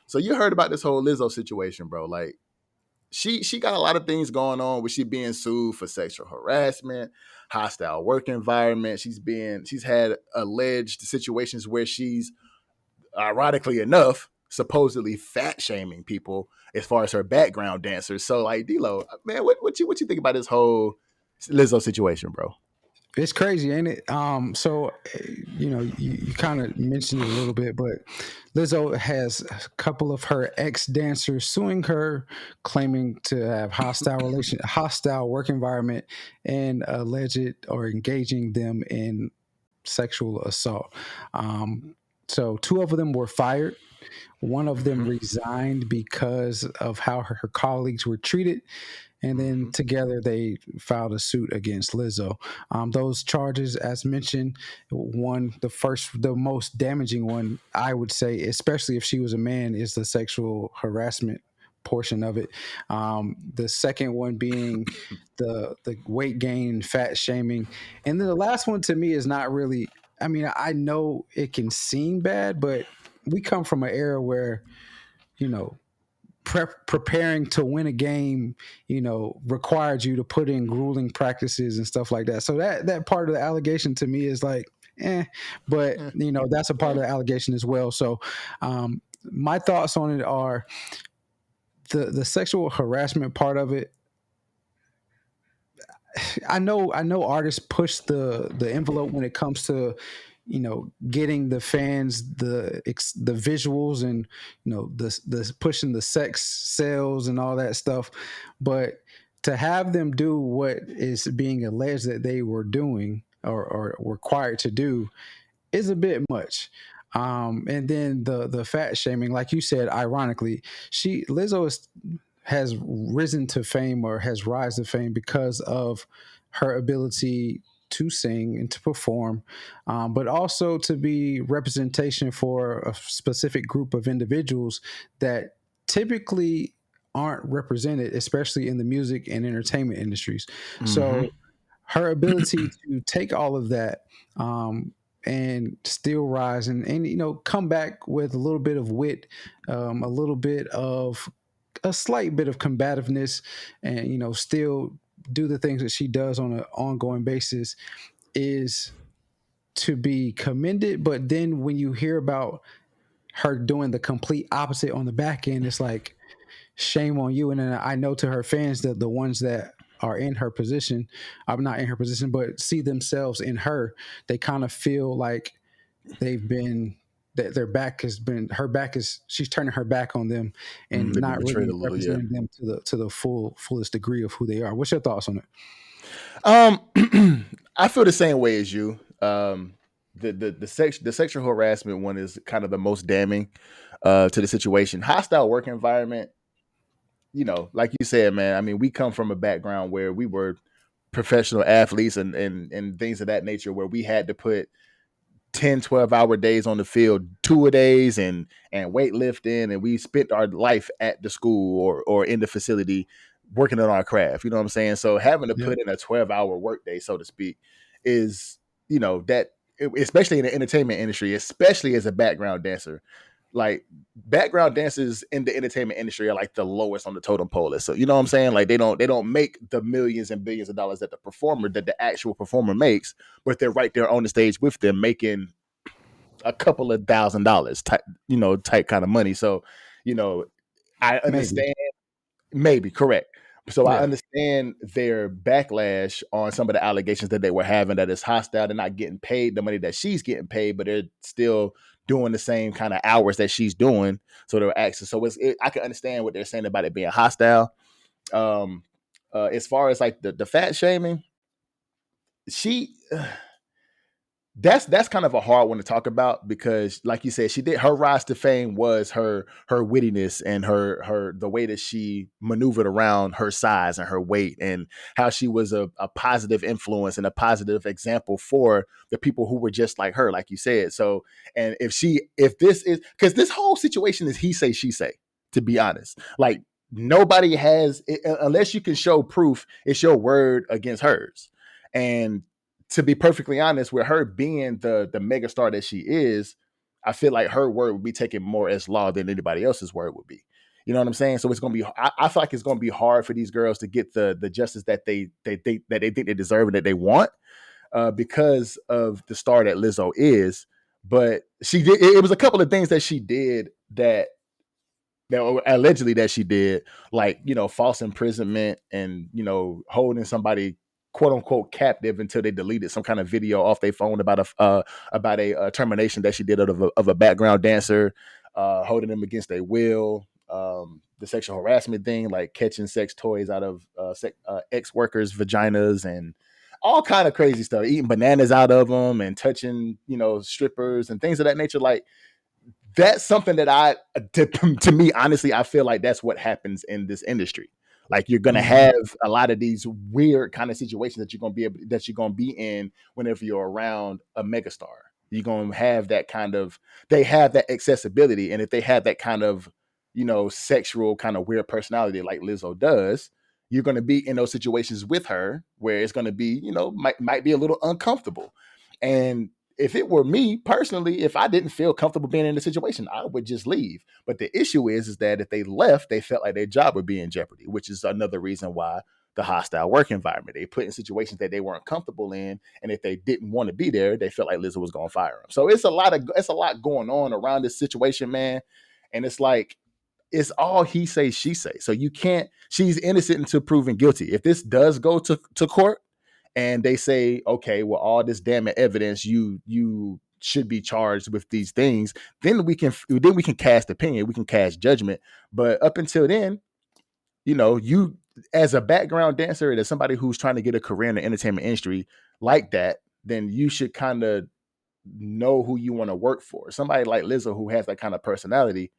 So you heard about this whole Lizzo situation, bro. Like she got a lot of things going on with she being sued for sexual harassment, hostile work environment. She's had alleged situations where she's, ironically enough, supposedly fat shaming people as far as her background dancers. So like D-Lo, man, what you think about this whole Lizzo situation, bro? It's crazy, ain't it? You kind of mentioned it a little bit, but Lizzo has a couple of her ex dancers suing her, claiming to have hostile work environment, and alleged or engaging them in sexual assault. So two of them were fired. One of them Mm-hmm. resigned because of how her colleagues were treated. And then Mm-hmm. together they filed a suit against Lizzo. Those charges, as mentioned, the most damaging one, I would say, especially if she was a man, is the sexual harassment portion of it. The second one being the weight gain, fat shaming, and then the last one to me is not really. I mean, I know it can seem bad, but we come from an era where you know preparing to win a game, required you to put in grueling practices and stuff like that. So that part of the allegation to me is like, but that's a part of the allegation as well. So, my thoughts on it are the sexual harassment part of it. I know artists push the envelope when it comes to getting the fans the visuals and the pushing the sex sales and all that stuff, but to have them do what is being alleged that they were doing or required to do is a bit much. And then the fat shaming, like you said, ironically, Lizzo has risen to fame or has risen to fame because of her ability to sing and to perform, but also to be representation for a specific group of individuals that typically aren't represented, especially in the music and entertainment industries. Mm-hmm. So her ability to take all of that, and still rise and come back with a little bit of wit, a little bit of a slight bit of combativeness, and still do the things that she does on an ongoing basis is to be commended. But then when you hear about her doing the complete opposite on the back end, it's like, shame on you. And then I know to her fans, that the ones that are in her position, I'm not in her position, but see themselves in her, they kind of feel like they've been that their back has been her back is she's turning her back on them and They've been not betrayed really a little, yeah. representing them to the fullest degree of who they are. What's your thoughts on it? I feel the same way as you. The sexual harassment one is kind of the most damning to the situation. Hostile work environment, like you said, man. I mean, we come from a background where we were professional athletes and things of that nature, where we had to put 10-12 hour days on the field, 2 a days, and weightlifting, and we spent our life at the school or in the facility working on our craft. You know what I'm saying? So having to Yep. put in a 12-hour workday, so to speak, is that, especially in the entertainment industry, especially as a background dancer. Like, background dancers in the entertainment industry are like the lowest on the totem pole. So you know what I'm saying? Like, they don't make the millions and billions of dollars that the actual performer makes, but they're right there on the stage with them, making a couple of $1,000 type kind of money. So, I Maybe. understand. Maybe correct. So I Yeah. understand their backlash on some of the allegations that they were having, that is hostile. They're not getting paid the money that she's getting paid, but they're still doing the same kind of hours that she's doing. So they're asking. So I can understand what they're saying about it being hostile. As far as like the fat shaming, she that's kind of a hard one to talk about, because like you said, her rise to fame was her wittiness and her the way that she maneuvered around her size and her weight, and how she was a positive influence and a positive example for the people who were just like her, like you said. So, and if this is, because this whole situation is he say she say, to be honest, like, nobody has, unless you can show proof, it's your word against hers. And to be perfectly honest, with her being the megastar that she is, I feel like her word would be taken more as law than anybody else's word would be. You know what I'm saying? So it's gonna be. I feel like it's gonna be hard for these girls to get the justice that they think they deserve and that they want, because of the star that Lizzo is. But she did. It was a couple of things that she did that allegedly that she did, like, false imprisonment and, holding somebody quote unquote captive until they deleted some kind of video off their phone about a termination that she did of a background dancer, holding them against their will. The sexual harassment thing, like catching sex toys out of ex workers' vaginas and all kind of crazy stuff, eating bananas out of them and touching, strippers and things of that nature. Like, that's something that to me, honestly, I feel like that's what happens in this industry. Like, you're gonna Mhm. have a lot of these weird kind of situations that you're gonna be in whenever you're around a megastar. You're gonna have that kind of they have that accessibility, and if they have that kind of sexual kind of weird personality like Lizzo does, you're gonna be in those situations with her where it's gonna be might be a little uncomfortable. And if it were me personally, if I didn't feel comfortable being in the situation, I would just leave. But the issue is that if they left, they felt like their job would be in jeopardy, which is another reason why the hostile work environment. They put in situations that they weren't comfortable in, and if they didn't want to be there, they felt like Lizzo was going to fire them. So it's a lot going on around this situation, man. And it's like it's all he say, she say. So you can't. She's innocent until proven guilty. If this does go to court, and they say, okay, well, all this damning evidence, you should be charged with these things, then we can cast opinion, we can cast judgment. But up until then, you, as a background dancer and as somebody who's trying to get a career in the entertainment industry like that, then you should kind of know who you want to work for. Somebody like Lizzo who has that kind of personality,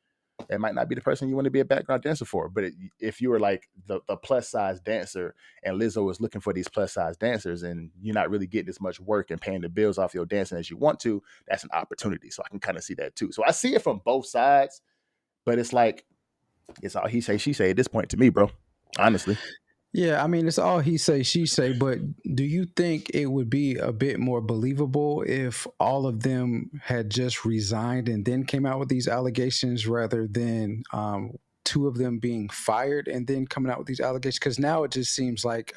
that might not be the person you want to be a background dancer for. But if you were like the plus size dancer, and Lizzo is looking for these plus size dancers, and you're not really getting as much work and paying the bills off your dancing as you want to, that's an opportunity. So I can kind of see that too. So I see it from both sides, but it's like it's all he say, she say at this point to me, bro. Honestly. Yeah, I mean, it's all he say, she say, but do you think it would be a bit more believable if all of them had just resigned and then came out with these allegations rather than two of them being fired and then coming out with these allegations? Because now it just seems like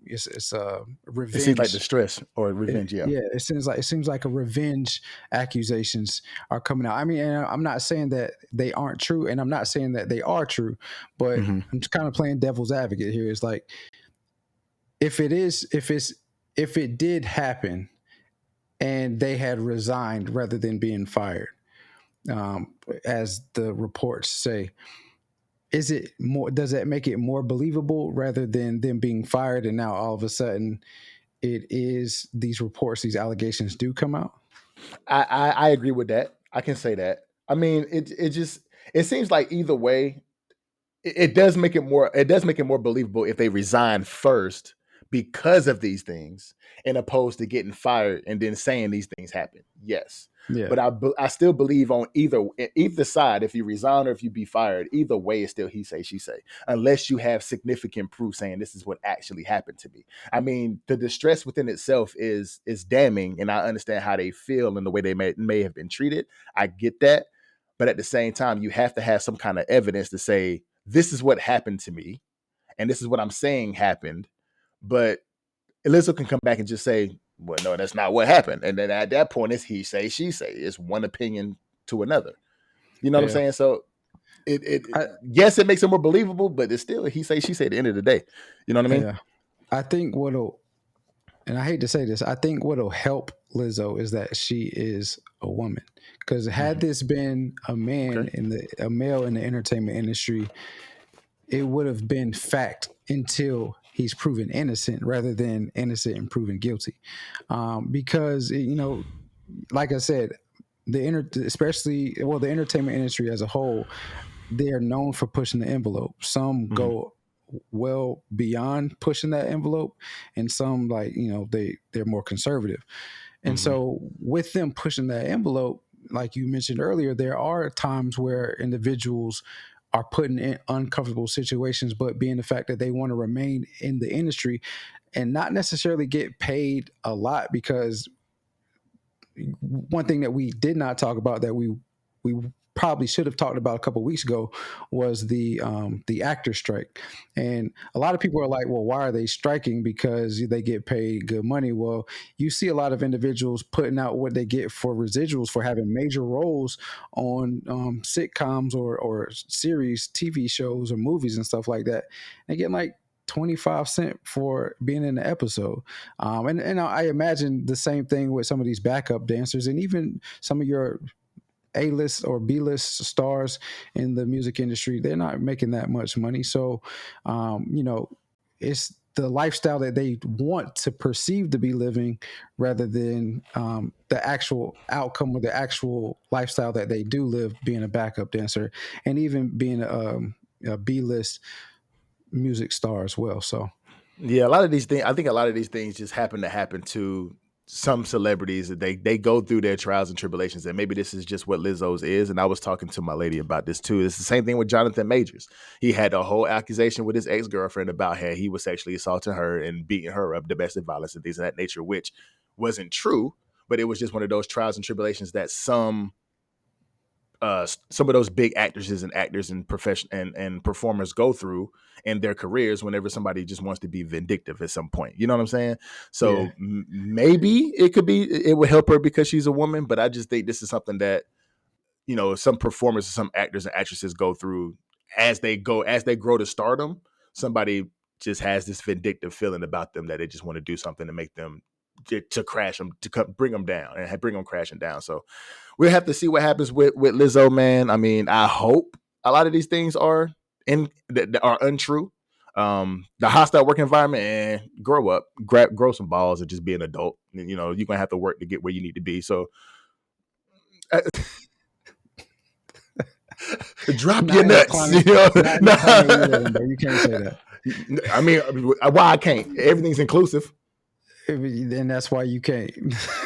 it's a It seems like revenge. distress or revenge, yeah. Yeah, it seems like a revenge accusations are coming out. I mean, and I'm not saying that they aren't true, and I'm not saying that they are true, but Mm-hmm. I'm just kind of playing devil's advocate here. It's like if it did happen and they had resigned rather than being fired, as the reports say, is it more? Does that make it more believable rather than them being fired and now all of a sudden it is these reports, these allegations do come out? I agree with that. I can say that. I mean, it seems like either way, it does make it more believable if they resign first because of these things, and opposed to getting fired and then saying these things happen. Yes. Yeah, But I still believe on either side, if you resign or if you be fired, either way is still he say, she say, unless you have significant proof saying this is what actually happened to me. I mean, the distress within itself is damning, and I understand how they feel and the way they may have been treated. I get that. But at the same time, you have to have some kind of evidence to say this is what happened to me, and this is what I'm saying happened. But Elizabeth can come back and just say, well, no, that's not what happened. And then at that point, it's he say, she say. It's one opinion to another. You know what I'm yeah. saying? So it I yes, it makes it more believable, but it's still he say, she say at the end of the day. You know what I mean? yeah. I think what'll and I hate to say this, I think what'll help Lizzo is that she is a woman. Because had Mhm. this been Okay. a male in the entertainment industry, it would have been fact until he's proven innocent rather than innocent and proven guilty. Because like I said, especially the entertainment industry as a whole, they are known for pushing the envelope. Some Hmm. go well beyond pushing that envelope, and some, like, they're more conservative. And Hmm. so with them pushing that envelope, like you mentioned earlier, there are times where individuals are put in uncomfortable situations, but being the fact that they want to remain in the industry and not necessarily get paid a lot, because one thing that we did not talk about that we probably should have talked about a couple of weeks ago was the actor strike. And a lot of people are like, well, why are they striking? Because they get paid good money. Well, you see a lot of individuals putting out what they get for residuals for having major roles on sitcoms or series, TV shows, or movies and stuff like that. They get like 25 cents for being in the episode. And I imagine the same thing with some of these backup dancers and even some of your A-list or B-list stars in the music industry. They're not making that much money. So, it's the lifestyle that they want to perceive to be living rather than the actual outcome or the actual lifestyle that they do live being a backup dancer and even being a B-list music star as well. So, Yeah, a lot of these things. I think a lot of these things just happen to some celebrities that they go through their trials and tribulations, and maybe this is just what Lizzo's is. And I was talking to my lady about this too. It's the same thing with Jonathan Majors. He had a whole accusation with his ex girlfriend about how he was sexually assaulting her and beating her up, domestic violence and things of that nature, which wasn't true. But it was just one of those trials and tribulations that some of those big actresses and actors and profession and performers go through in their careers whenever somebody just wants to be vindictive at some point. You know what I'm saying? yeah, So maybe it would help her because she's a woman, but I just think this is something that, some performers, some actors and actresses go through as they grow to stardom. Somebody just has this vindictive feeling about them that they just want to do something to make them to crash them, bring them down and bring them crashing down. So we'll have to see what happens with Lizzo, man. I mean, I hope a lot of these things are that are untrue. The hostile work environment, and grow up, grow some balls, and just be an adult. And, you're gonna have to work to get where you need to be. So, drop your not in the nuts. climate, not in the climate we live in, bro. You can't say that. I mean, why I can't? Everything's inclusive. And that's why you can't.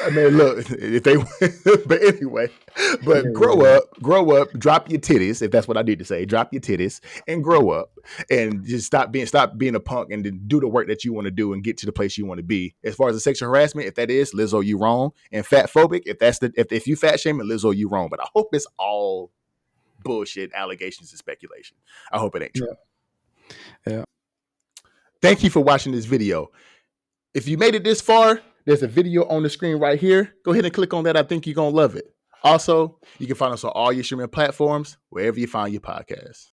I mean, look, if they, but anyway, but Yeah, grow yeah, up, drop your titties, if that's what I need to say, drop your titties and grow up and just stop being a punk and then do the work that you want to do and get to the place you want to be. As far as the sexual harassment, if that is Lizzo, you wrong. And fat phobic, if you fat shaming Lizzo, you wrong. But I hope it's all bullshit allegations and speculation. I hope it ain't true. yeah, yeah. Thank you for watching this video. If you made it this far, there's a video on the screen right here. Go ahead and click on that. I think you're going to love it. Also, you can find us on all your streaming platforms, wherever you find your podcasts.